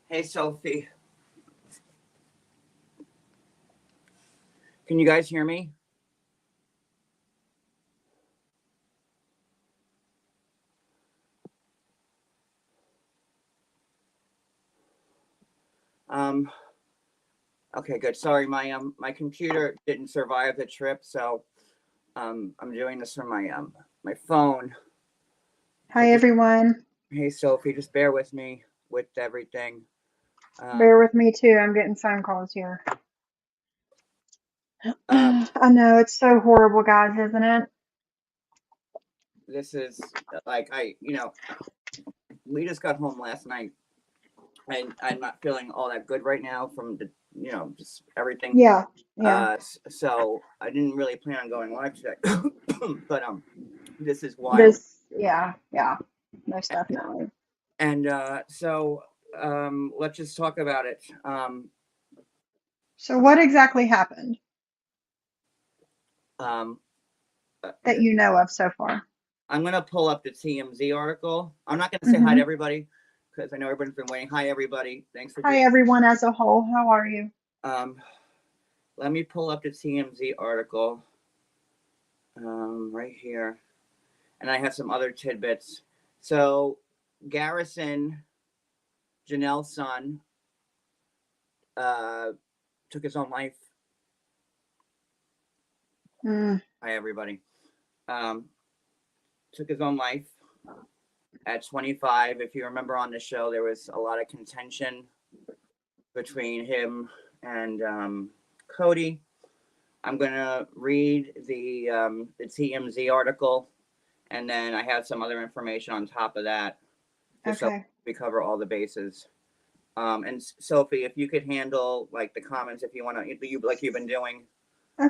Hey, Sophie. Can you guys hear me? Um, okay, good. Sorry, my computer didn't survive the trip, so I'm doing this from my phone. So Hi, just everyone. hey, Sophie, just bear with me with everything. Bear Um, with me too. I'm getting phone calls here. uh, I know it's so horrible, guys, isn't it? this is like we just got home last night, and I'm not feeling all that good right now from the just everything. Yeah, yeah. So I didn't really plan on going live today, but this is wild. Yeah, most definitely. And let's just talk about it. So, what exactly happened Um, uh, that you know of so far? I'm going to pull up the TMZ article. I'm not going to say hi to hmm everybody because I know everybody's been waiting. Hi, everybody. Thanks for Hi, being. everyone as a whole. How are you? Um, Let me pull up the TMZ article right here. And I have some other tidbits. So, Garrison, Janelle's son, uh, took his own life. Mm, Hi, everybody. Um, took his own life at 25. If you remember on the show, there was a lot of contention between him and Cody. I'm gonna read the TMZ article, and then I have some other information on top of that, just so okay. we cover all the bases. And Sophie, if you could handle like the comments, if you want to, you like you've been doing,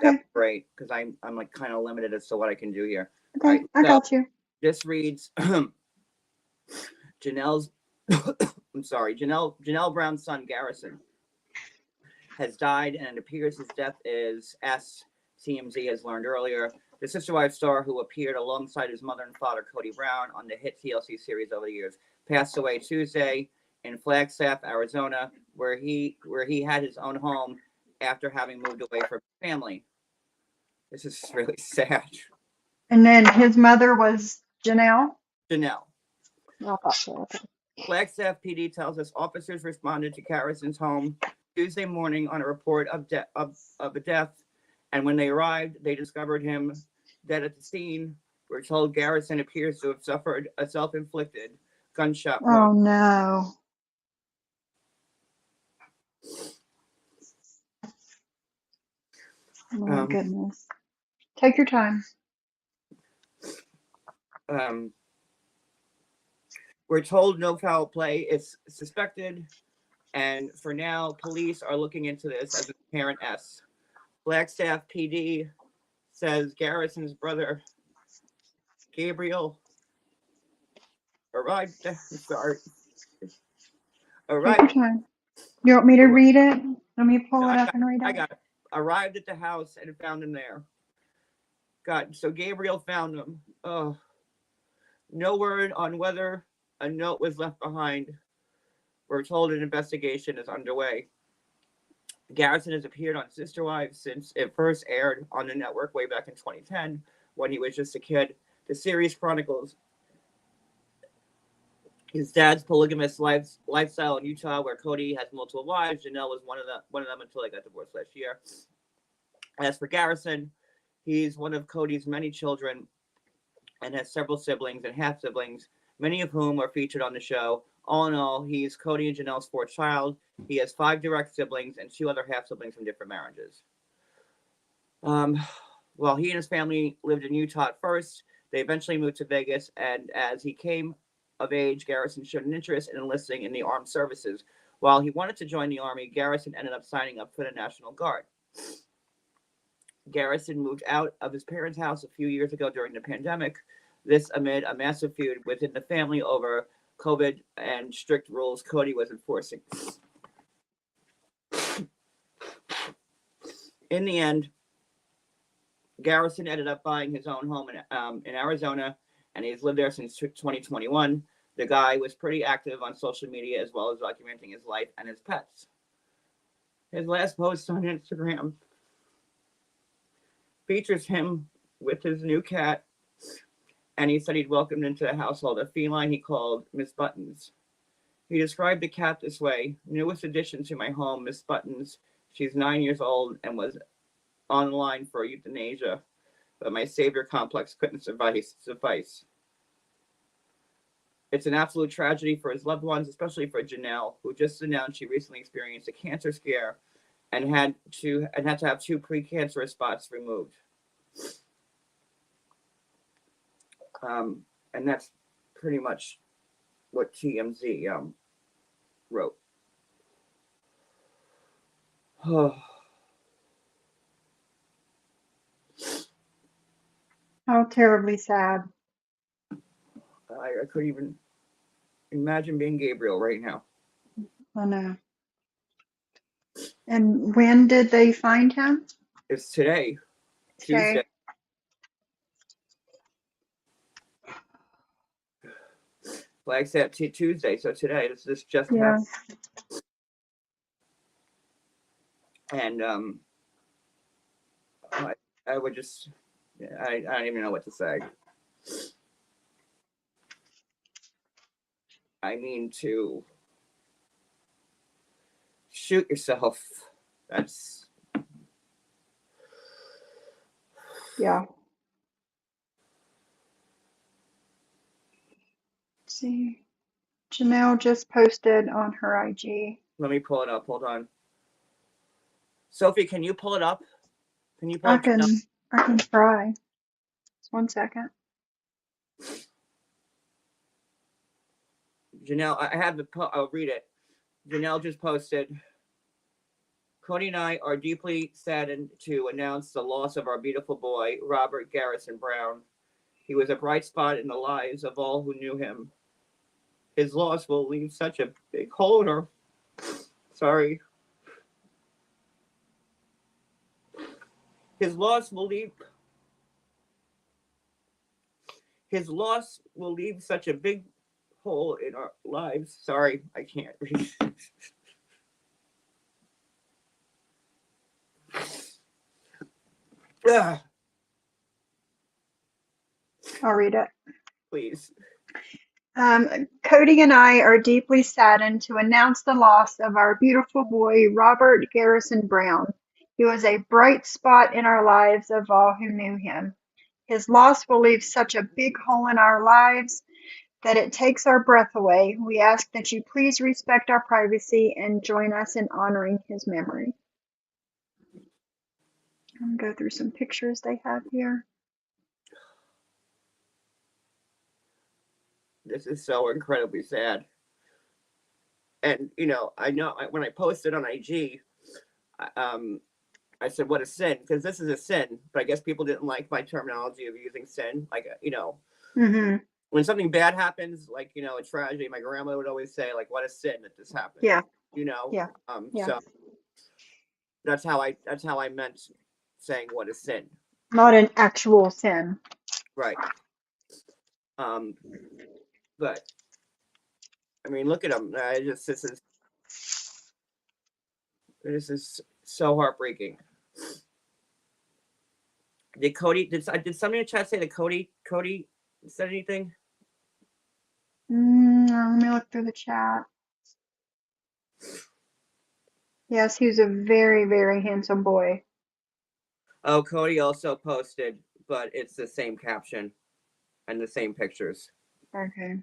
that'd Okay. be great because I'm like kind of limited as to what I can do here. All Okay. right, I so got you. this reads Janelle's. I'm sorry, Janelle Brown's son Garrison has died, and it appears his death is, as TMZ has learned earlier, the Sister Wives star who appeared alongside his mother and father, Cody Brown, on the hit TLC series over the years, passed away Tuesday in Flagstaff, Arizona, where he had his own home after having moved away from his family. This is really sad. And then his mother was Janelle. Janelle. I thought so. Okay. Flagstaff PD tells us officers responded to Garrison's home Tuesday morning on a report of a death, and when they arrived, they discovered him dead at the scene. We're told Garrison appears to have suffered a self-inflicted gunshot wound. Oh no. Oh my Um, goodness. Take your time. um, we're told no foul play is suspected, and for now, police are looking into this as an apparent S. Flagstaff PD says Garrison's brother Gabriel arrived. I'm sorry, Take your arrived. time. You want me to read it? Let me No, pull it I up got and read I it. got it. Arrived at the house and found him there. God, so Gabriel found him. Oh, no word on whether a note was left behind. We're told an investigation is underway. Garrison has appeared on Sister Wives since it first aired on the network way back in 2010 when he was just a kid. The series chronicles his dad's polygamous lifestyle in Utah, where Cody has multiple wives. Janelle was one of them until they got divorced last year. As for Garrison, he's one of Cody's many children and has several siblings and half siblings, many of whom are featured on the show. All in all, he's Cody and Janelle's fourth child. He has 5 direct siblings and 2 other half siblings from different marriages. Um, while he and his family lived in Utah at first, they eventually moved to Vegas, and as he came of age, Garrison showed an interest in enlisting in the armed services. While he wanted to join the Army, Garrison ended up signing up for the National Guard. Garrison moved out of his parents' house a few years ago during the pandemic, this amid a massive feud within the family over COVID and strict rules Cody was enforcing. In the end, Garrison ended up buying his own home in Arizona, and he's lived there since 2021. The guy was pretty active on social media as well as documenting his life and his pets. His last post on Instagram features him with his new cat, and he said he'd welcomed into the household a feline he called Miss Buttons. He described the cat this way: newest addition to my home, Miss Buttons. She's 9 years old and was online for euthanasia, but my savior complex couldn't suffice. It's an absolute tragedy for his loved ones, especially for Janelle, who just announced she recently experienced a cancer scare and had to have 2 precancerous spots removed. And that's pretty much what TMZ wrote. How terribly sad. I couldn't even imagine being Gabriel right now. I know. And when did they find him? It's today, Tuesday. Like I said, Tuesday, so today, this just happened. And I would just, I don't even know what to say. I mean, to shoot yourself, that's... Yeah. Let's see. Janelle just posted on her IG. Let me pull it up. Hold on. Sophie, can you pull it up? Can you pull I up? can try. Just 1 second. Janelle, I have the, I'll read it. Janelle just posted, Cody and I are deeply saddened to announce the loss of our beautiful boy, Robert Garrison Brown. He was a bright spot in the lives of all who knew him. His loss will leave such a big hole in our... Sorry. His loss will leave such a big hole in our lives. Sorry, I can't read. I'll read it. Please. Cody and I are deeply saddened to announce the loss of our beautiful boy, Robert Garrison Brown. He was a bright spot in our lives of all who knew him. His loss will leave such a big hole in our lives that it takes our breath away. We ask that you please respect our privacy and join us in honoring his memory. I'm going to go through some pictures they have here. This is so incredibly sad. And, you know when I posted on IG, I said, what a sin, because this is a sin, but I guess people didn't like my terminology of using sin. Like, when something bad happens, like, a tragedy, my grandma would always say, like, what a sin that this happened. Yeah. Yeah. So that's how I meant saying what a sin. Not an actual sin. Right. But I mean, look at him. This is so heartbreaking. Did somebody in the chat say that Cody said anything? Let me look through the chat. Yes, he's a very, very handsome boy. Oh, Cody also posted, but it's the same caption and the same pictures. Okay.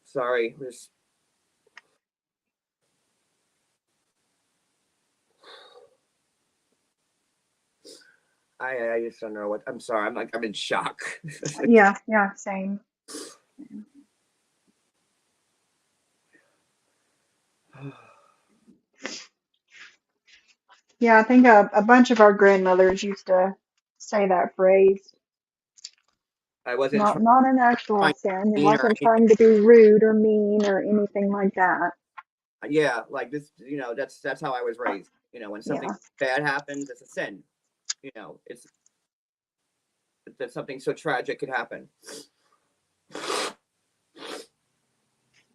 Sorry. I just don't know what. I'm sorry. I'm in shock. Yeah, same. Yeah, I think a bunch of our grandmothers used to say that phrase. I wasn't not an actual sin. It wasn't anything. trying to be rude or mean or anything like that. Yeah, like this, that's how I was raised. When something Yeah. bad happens, it's a sin. It's that something so tragic could happen.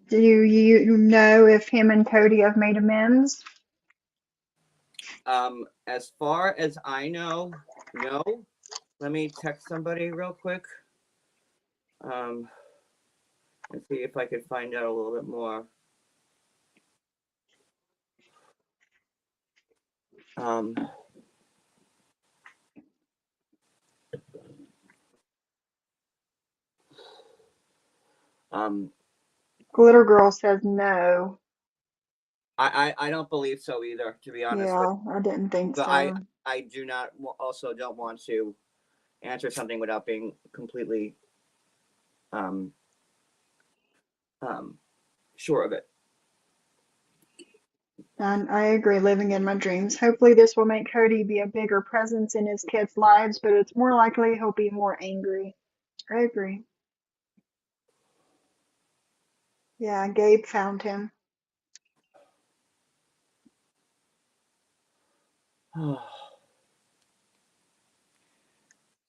Do you know if him and Cody have made amends? As far as I know, no. Let me text somebody real quick. And see if I could find out a little bit more. Um, um, Glitter Girl says no. I don't believe so either, to be honest with Yeah, I didn't think you. But I so. I do not also don't want to answer something without being completely um um sure of it. And I agree, living in my dreams. Hopefully, this will make Cody be a bigger presence in his kids' lives, but it's more likely he'll be more angry. I agree. Yeah, Gabe found him.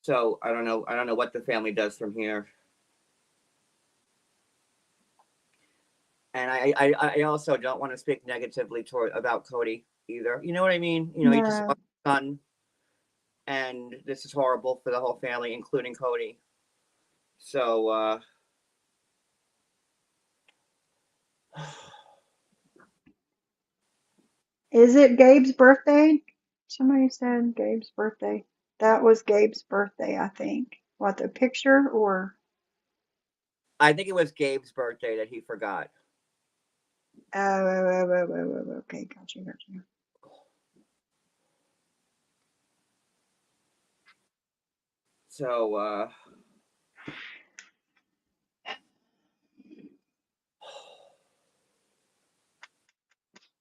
So I don't know what the family does from here. And I also don't want to speak negatively toward about Cody either. You know what I mean? He just No. lost his son, and this is horrible for the whole family, including Cody. So Is it Gabe's birthday? Somebody said Gabe's birthday. That was Gabe's birthday, I think. What, the picture or? I think it was Gabe's birthday that he forgot. Oh, okay, gotcha. So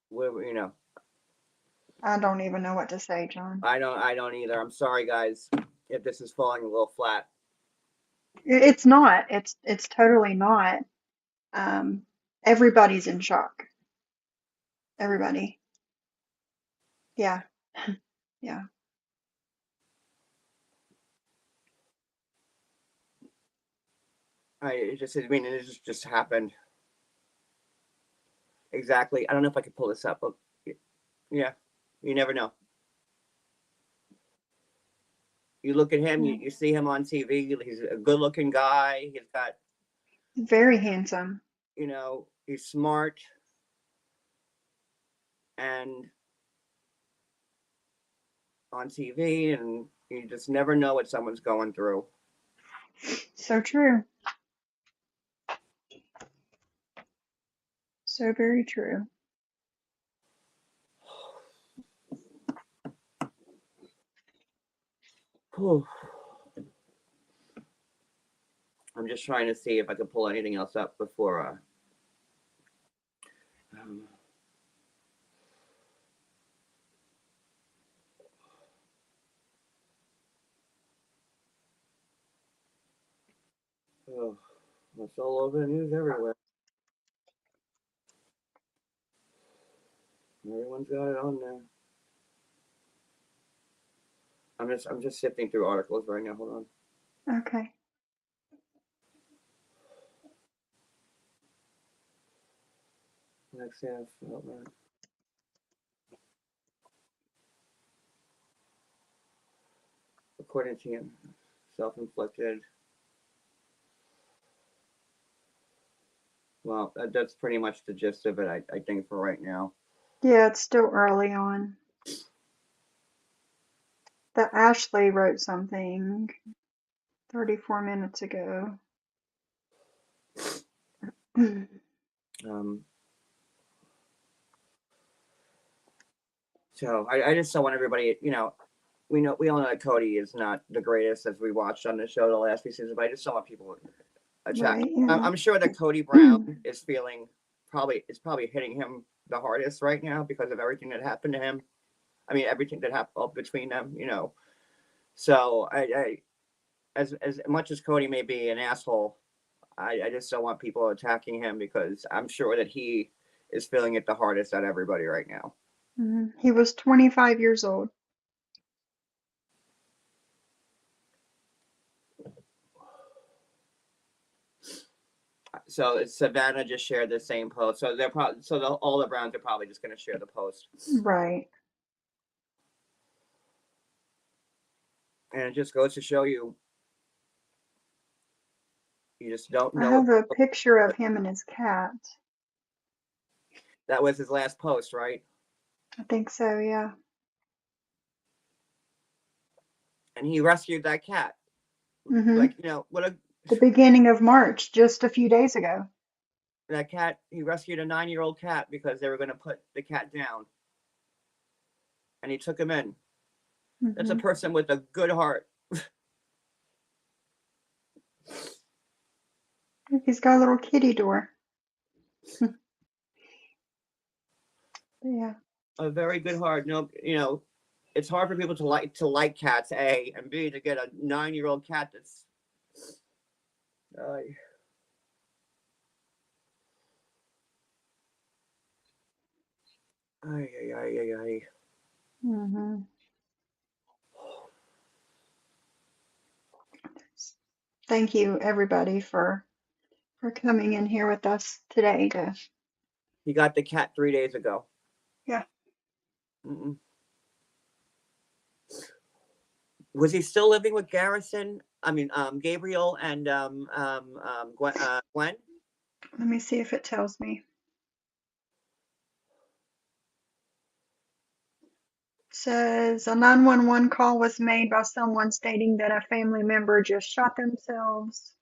we. I don't even know what to say, John. I don't either. I'm sorry, guys, if this is falling a little flat. It's not. It's totally not. Um, everybody's in shock. Everybody. Yeah, yeah. I mean, it just happened. Exactly. I don't know if I could pull this up, but yeah, you never know. You look at him, you see him on TV. He's a good-looking guy. He's got, Very handsome. he's smart, and on TV, and you just never know what someone's going through. So true. So very true. Whew. I'm just trying to see if I can pull anything else up before. Um, oh, it's all over the news everywhere. Everyone's got it on there. I'm just sifting through articles right now. Hold on. Okay. Next half outline. According to him, self-inflicted. Well, that's pretty much the gist of it, I think, for right now. Yeah, it's still early on. The Ashley wrote something 34 minutes ago. Um, so I just don't want everybody, we all know that Cody is not the greatest as we watched on the show the last few seasons, but I just don't want people attacking. Right, yeah. I'm sure that Cody Brown is feeling it's probably hitting him the hardest right now because of everything that happened to him. I mean, everything that happened between them. So I as much as Cody may be an asshole, I just don't want people attacking him because I'm sure that he is feeling it the hardest out of everybody right now. He was 25 years old. So Savannah just shared the same post. So they're probably all the Browns are probably just going to share the post. Right. And it just goes to show you, you just don't I know. have a picture of him and his cat. That was his last post, right? I think so, yeah. And he rescued that cat. Hmm. What a The beginning of March, just a few days ago. that cat. He rescued a 9-year-old cat because they were going to put the cat down, and he took him in. That's a person with a good heart. He's got a little kitty door. Yeah. A very good heart. No, it's hard for people to like cats. A and B to get a 9-year-old cat that's. Ay, ay, ay, ay, ay. Hmm. Thank you, everybody, for coming in here with us today. He got the cat 3 days ago. Yeah. Mm-mm. Was he still living with Garrison? I mean, Gabriel and Gwen? Let me see if it tells me. Says a 911 call was made by someone stating that a family member just shot themselves.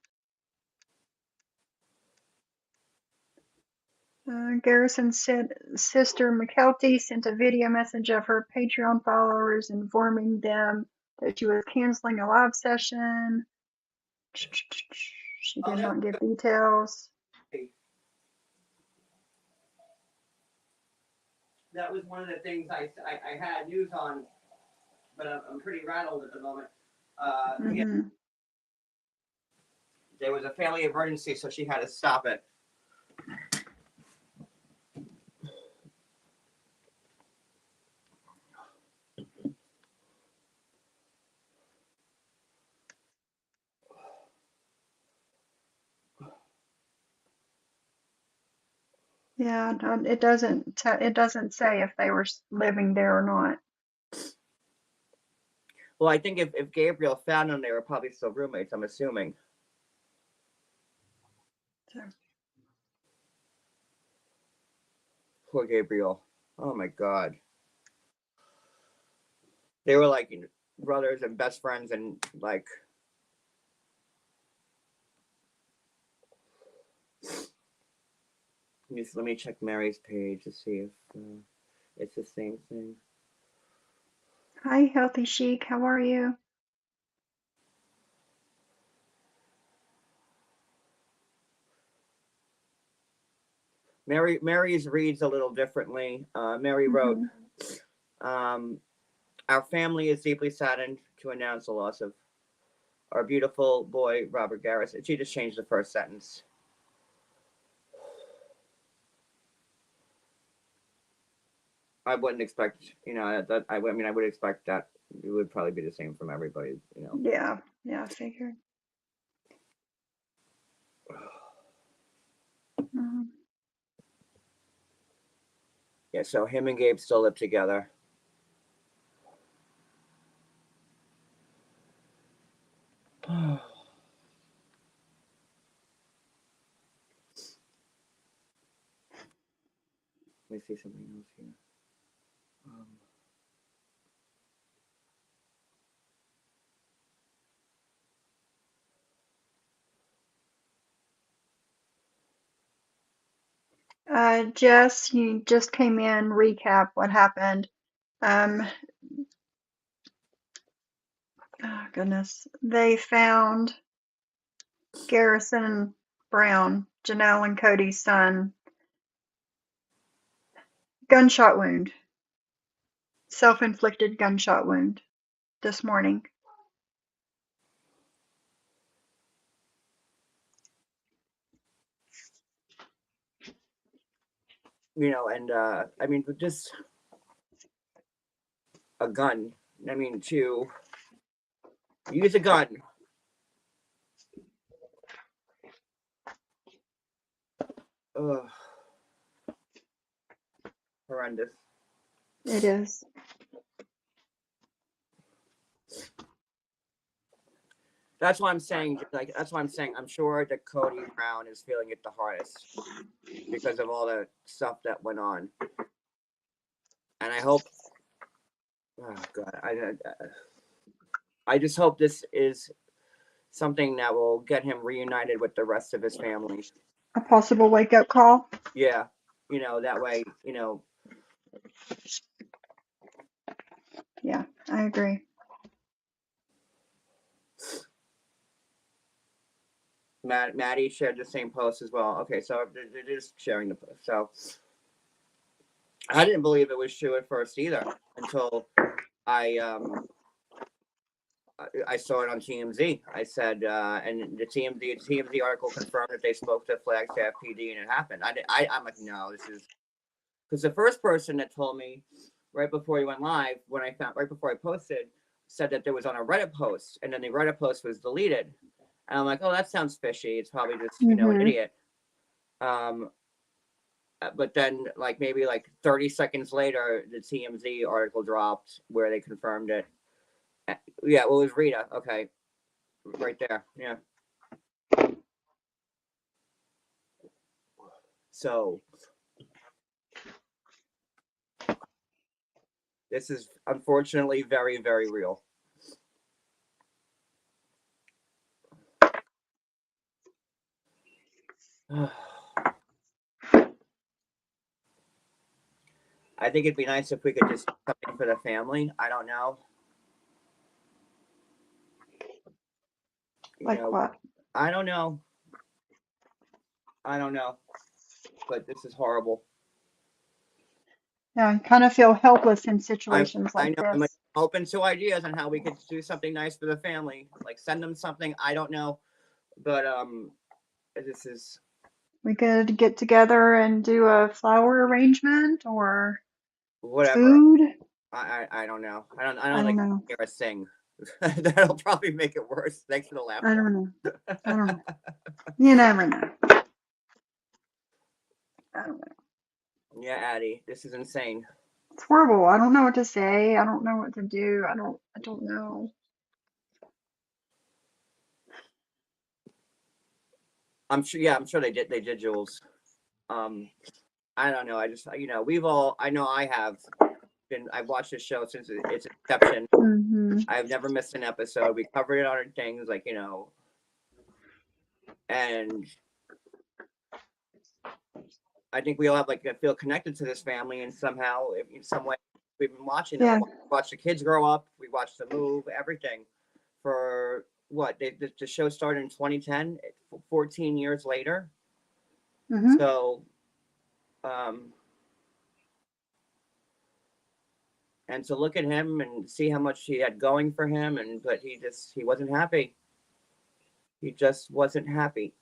Garrison's sister McKelty sent a video message of her Patreon followers informing them that she was canceling a live session. She did not give details. That was one of the things I had news on, but I'm pretty rattled at the moment. Yeah, there was a family emergency, so she had to stop it. Yeah, it doesn't say if they were living there or not. Well, I think if Gabriel found them, they were probably still roommates, I'm assuming. So. Poor Gabriel. Oh my God. They were like brothers and best friends, and like. Let me check Mary's page to see if it's the same thing. Hi, Healthy Chic. How are you? Mary's reads a little differently. Mary wrote, "Our family is deeply saddened to announce the loss of our beautiful boy Robert Garrison." She just changed the first sentence. I wouldn't expect, that. I mean, I would expect that it would probably be the same from everybody, Yeah, I figured. Yeah, so him and Gabe still live together. Let me see something else here. Jess, you just came in. Recap what happened. Oh goodness, they found Garrison Brown, Janelle and Cody's son, gunshot wound, self-inflicted gunshot wound this morning. And I mean, just a gun. I mean, to use a gun. Ugh, horrendous. It is. That's why I'm saying, like, that's why I'm saying, I'm sure that Cody Brown is feeling it the hardest because of all the stuff that went on. And I hope, oh God, I just hope this is something that will get him reunited with the rest of his family. A possible wake up call. Yeah, that way, Yeah, I agree. Maddie shared the same post as well. Okay, so they're just sharing the post. So I didn't believe it was true at first either until I I saw it on TMZ. I said, and the TMZ article confirmed that they spoke to Flagstaff PD and it happened. I'm like, no, this is because the first person that told me right before he went live, when I found right before I posted, said that there was on a Reddit post, and then the Reddit post was deleted. And I'm like, oh, that sounds fishy. It's probably just an idiot. But then, like maybe like 30 seconds later, the TMZ article dropped where they confirmed it. Yeah, well, it was Rita. Okay, right there. Yeah. So this is unfortunately very, very real. I think it'd be nice if we could just do something for the family. I don't know. What? I don't know. But this is horrible. Yeah, I kind of feel helpless in situations I like know. I'm this. open to ideas on how we could do something nice for the family. Like send them something. I don't know. But this is We could get together and do a flower arrangement or whatever. food. I don't know. I don't I like don't know. hear us sing. That'll probably make it worse. Thanks for the laugh. I don't know. I don't know. You never know. I don't know. Yeah, Addie, this is insane. It's horrible. I don't know what to say. I don't know what to do. I don't know. I'm sure. Yeah, I'm sure they did. They did, Jules. I don't know. I just we've all. I know I have been. I've watched this show since its inception. I've never missed an episode. We covered it on things like and I think we all have feel connected to this family and somehow in some way we've been watching them. Yeah. We watched the kids grow up. We watched them move. Everything for what the show started in 2010. 14 years later. So, and to look at him and see how much he had going for him, but he wasn't happy. He just wasn't happy.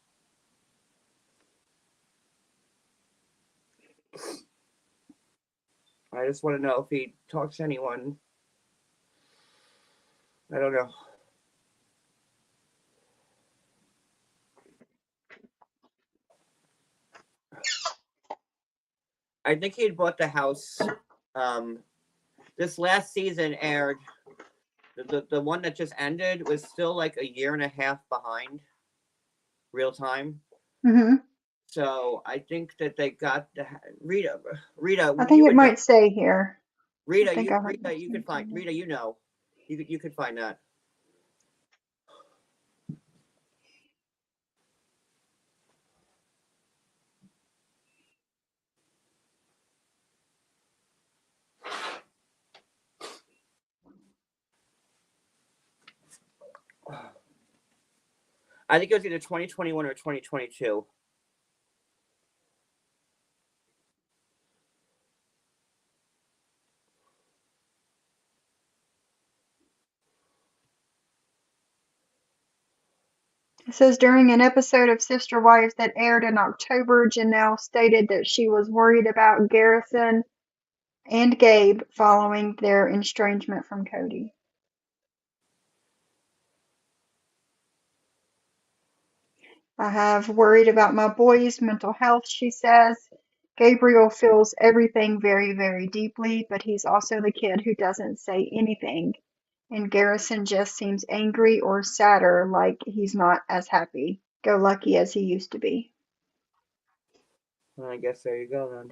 I just want to know if he talks to anyone. I don't know. I think he had bought the house. This last season aired. The one that just ended was still like a year and a half behind real time. So I think that they got the Rita. I think it might say here. Rita, you could find Rita. You could find that. I think it was either 2021 or 2022. It says during an episode of Sister Wives that aired in October, Janelle stated that she was worried about Garrison and Gabe following their estrangement from Cody. I have worried about my boys' mental health, she says. Gabriel feels everything very, very deeply, but he's also the kid who doesn't say anything. And Garrison just seems angry or sadder, like he's not as happy go lucky as he used to be. Well, I guess there you go then.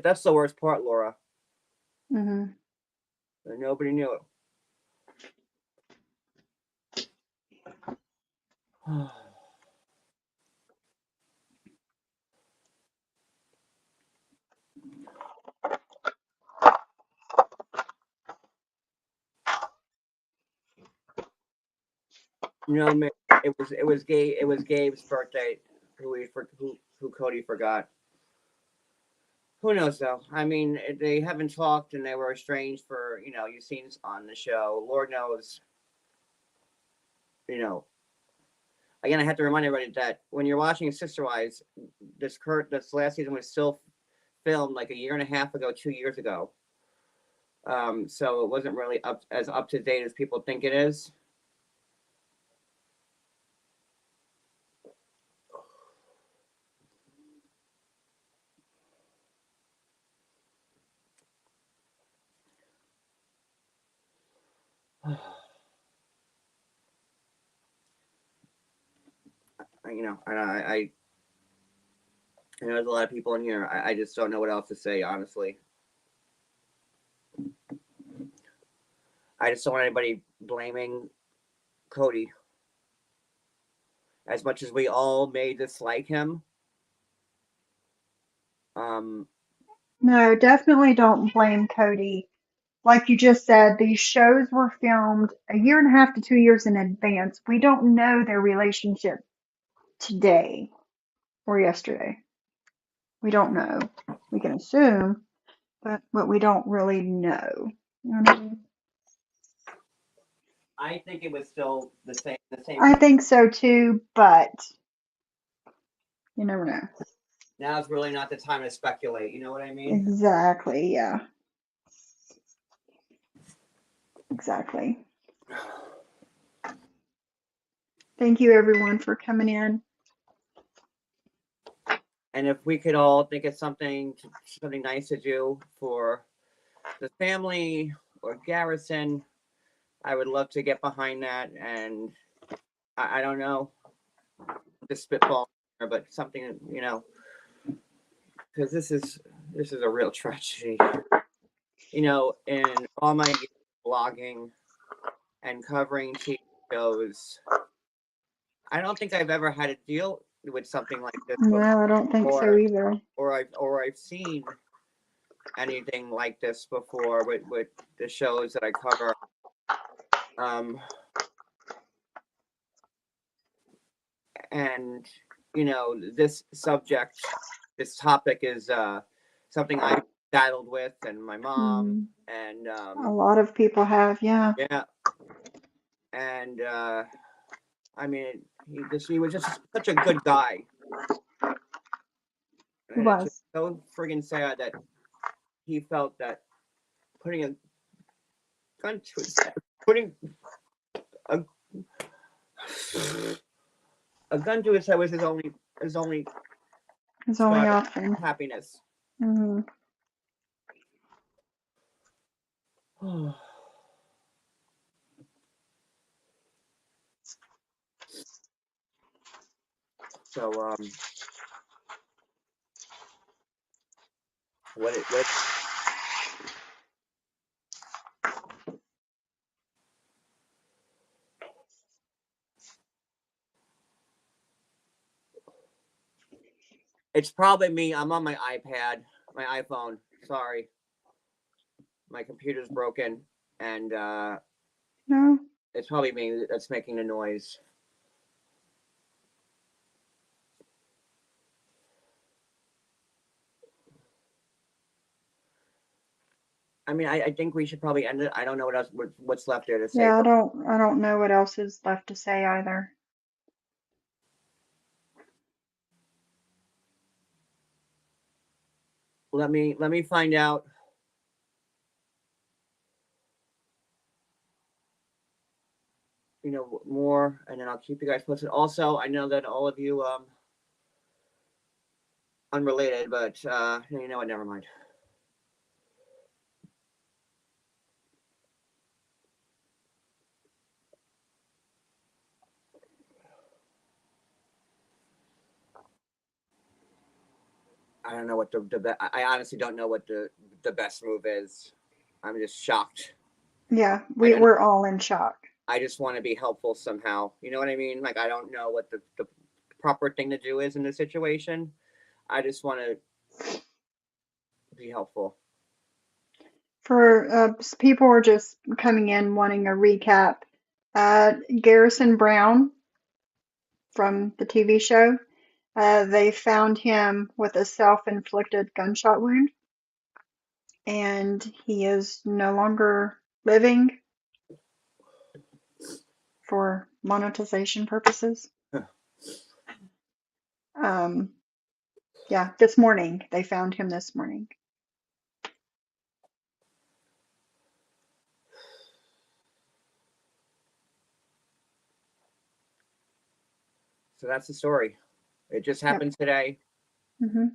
That's the worst part, Laura. Hmm. And nobody knew it. You know, it was Gabe's birthday. Who Cody forgot. Who knows though? I mean, they haven't talked and they were estranged for you've seen on the show. Lord knows. You know, again, I have to remind everybody that when you're watching Sister Wives, this last season was still filmed like a year and a half ago, 2 years ago. So it wasn't really up to date as people think it is. I know there's a lot of people in here. I just don't know what else to say, honestly. I just don't want anybody blaming Cody. As much as we all may dislike him, um, No, definitely don't blame Cody. Like you just said, these shows were filmed a year and a half to 2 years in advance. We don't know their relationship today or yesterday. We don't know. We can assume, but we don't really know. You know what I mean? I think it was still the same. I think so too, but you never know. Now's really not the time to speculate. You know what I mean? Exactly. Yeah. Exactly. Thank you, everyone, for coming in. And if we could all think of something nice to do for the family or Garrison, I would love to get behind that. And I don't know, the spitball, but something because this is a real tragedy. In all my years of blogging and covering TV shows, I don't think I've ever had to deal with something like this No, before, I don't think so either. or I've seen anything like this before with the shows that I cover. Um, and this topic is something I've battled with, and my mom, and A lot of people have, yeah. yeah, and I mean, he was just such a good guy. He And it's just was. so friggin' sad that he felt that putting a gun to his head, putting a, a gun to his head was his only His only spot of option. happiness. Mm-hmm. So what it's probably me. I'm on my iPad, my iPhone. Sorry, my computer's broken, and No. it's probably me that's making the noise. I mean, I think we should probably end it. I don't know what else what's left there to say. Yeah, I don't know what else is left to say either. Let me find out. More, and then I'll keep you guys posted. Also, I know that all of you, unrelated, but you know what? Never mind. I don't know what I honestly don't know what the best move is. I'm just shocked. Yeah, I don't. we're all in shock. I just want to be helpful somehow. You know what I mean? Like I don't know what the proper thing to do is in this situation. I just want to be helpful. For people who are just coming in wanting a recap, Garrison Brown from the TV show, they found him with a self-inflicted gunshot wound, and he is no longer living for monetization purposes. Yeah, this morning. They found him this morning. So that's the story. It just happened today. Mm-hmm.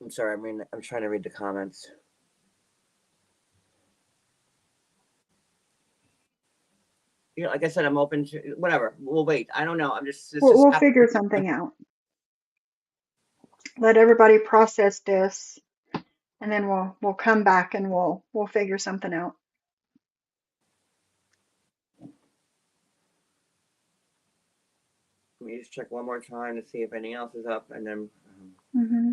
I'm sorry. I mean, I'm trying to read the comments. Like I said, I'm open to whatever. We'll wait. I don't know. I'm just. This just We'll happened. figure something out. Let everybody process this, and then we'll come back and we'll figure something out. Let me just check one more time to see if anything else is up, and then. Mm-hmm.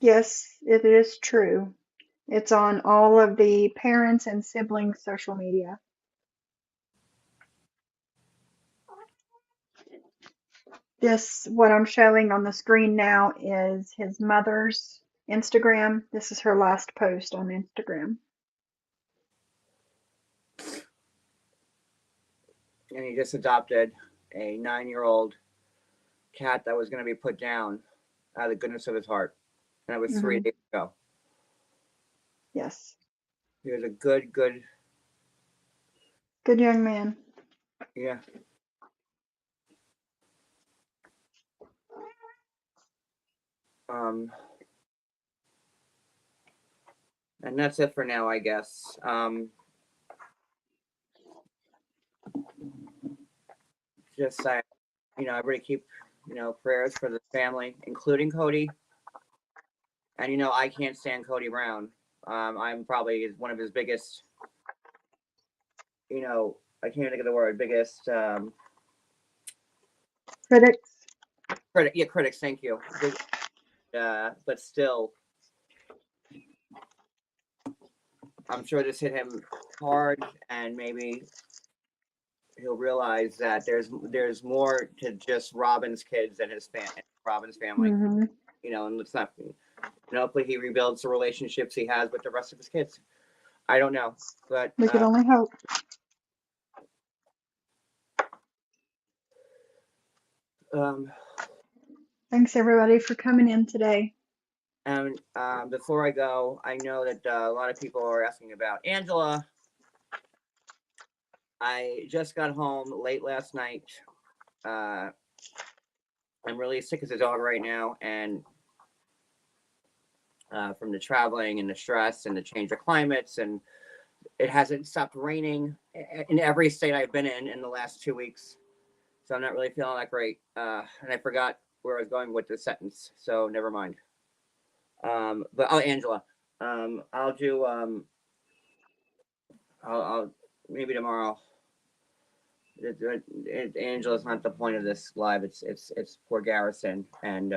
Yes, it is true. It's on all of the parents and siblings' social media. This, what I'm showing on the screen now, is his mother's Instagram. This is her last post on Instagram. And he just adopted a 9-year-old cat that was going to be put down out of the goodness of his heart, and it was 3 days ago. Yes. He was a good. Good young man. Yeah. And that's it for now, I guess. Just everybody keep prayers for the family, including Cody. And I can't stand Cody Brown. I'm probably one of his biggest. I can't even think of the word. Biggest Critics. critics. Thank you. But still, I'm sure this hit him hard, and maybe he'll realize that there's more to just Robin's kids and Robin's family. Mm-hmm. And let's not. Hopefully, he rebuilds the relationships he has with the rest of his kids. I don't know, but We could only hope. Thanks everybody for coming in today. And before I go, I know that a lot of people are asking about Angela. I just got home late last night. I'm really sick as a dog right now, and from the traveling and the stress and the change of climates, and it hasn't stopped raining in every state I've been in the last 2 weeks. So I'm not really feeling that great. And I forgot where I was going with this sentence, so never mind. But Angela, I'll do. I'll maybe tomorrow. Angela's not the point of this live. It's poor Garrison, and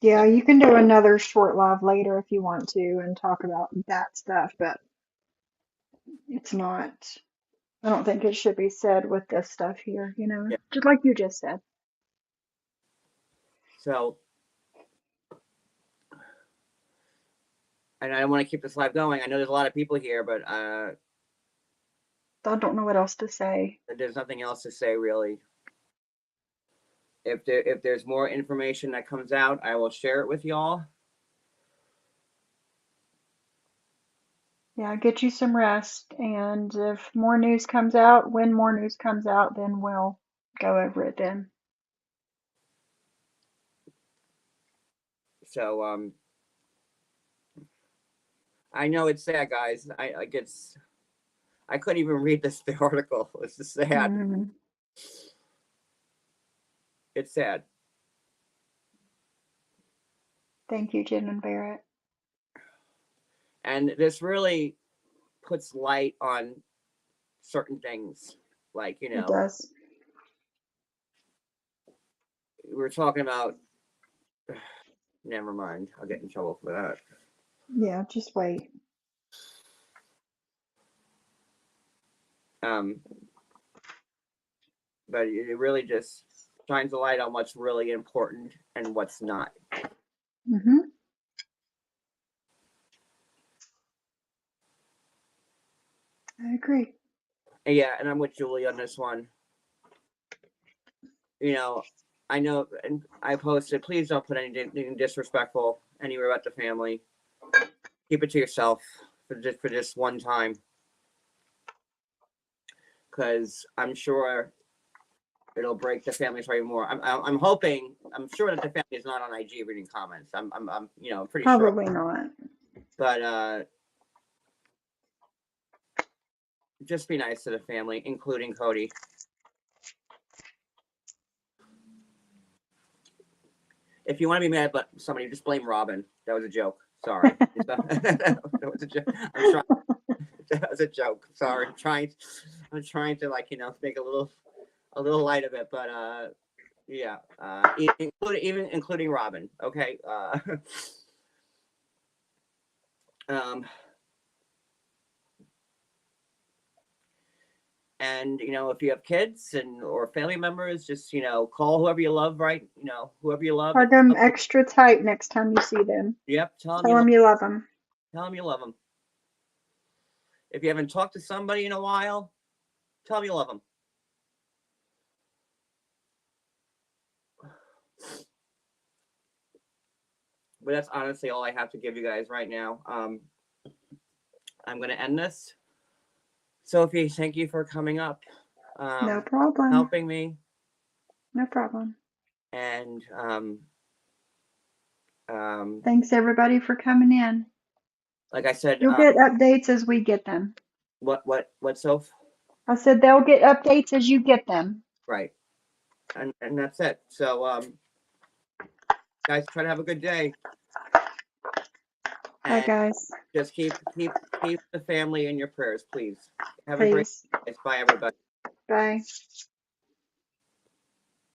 Yeah, you can do another short live later if you want to and talk about that stuff, but it's not. I don't think it should be said with this stuff here, Yeah. just like you just said. So, and I want to keep this live going. I know there's a lot of people here, but I don't know what else to say. there's nothing else to say really. If there's more information that comes out, I will share it with y'all. Yeah, get you some rest. And if more news comes out, when more news comes out, then we'll go over it then. So I know it's sad, guys. I couldn't even read the article. It's just sad. Mhm. It's sad. Thank you, Jen and Barrett. And this really puts light on certain things. Like, It does. we're talking about, never mind. I'll get in trouble for that. Yeah, just wait. But it really just shines a light on what's really important and what's not. Mm-hmm. I agree. Yeah, and I'm with Julie on this one. I know, and I posted, please don't put anything disrespectful anywhere about the family. Keep it to yourself for this one time, because I'm sure it'll break the family's heart even more. I'm hoping. I'm sure that the family is not on IG reading comments. I'm pretty sure. Probably not. But just be nice to the family, including Cody. If you want to be mad at somebody, just blame Robin. That was a joke. Sorry. That was a joke. That was a joke. Sorry. I'm trying to make a little light of it, but yeah. Including Robin. Okay. And if you have kids or family members, just call whoever you love, right? Whoever you love. Hug them extra tight next time you see them. Yep. Tell them you love them. Tell them you love them. If you haven't talked to somebody in a while, tell them you love them. But that's honestly all I have to give you guys right now. I'm going to end this. Sophie, thank you for coming up. No problem. Helping me. No problem. And thanks everybody for coming in. Like I said, you'll get updates as we get them. What, Soph? I said they'll get updates as you get them. Right. And that's it. So, guys, try to have a good day. Bye, guys. Just keep the family in your prayers, please. Have please. A great day. Bye, everybody. Bye.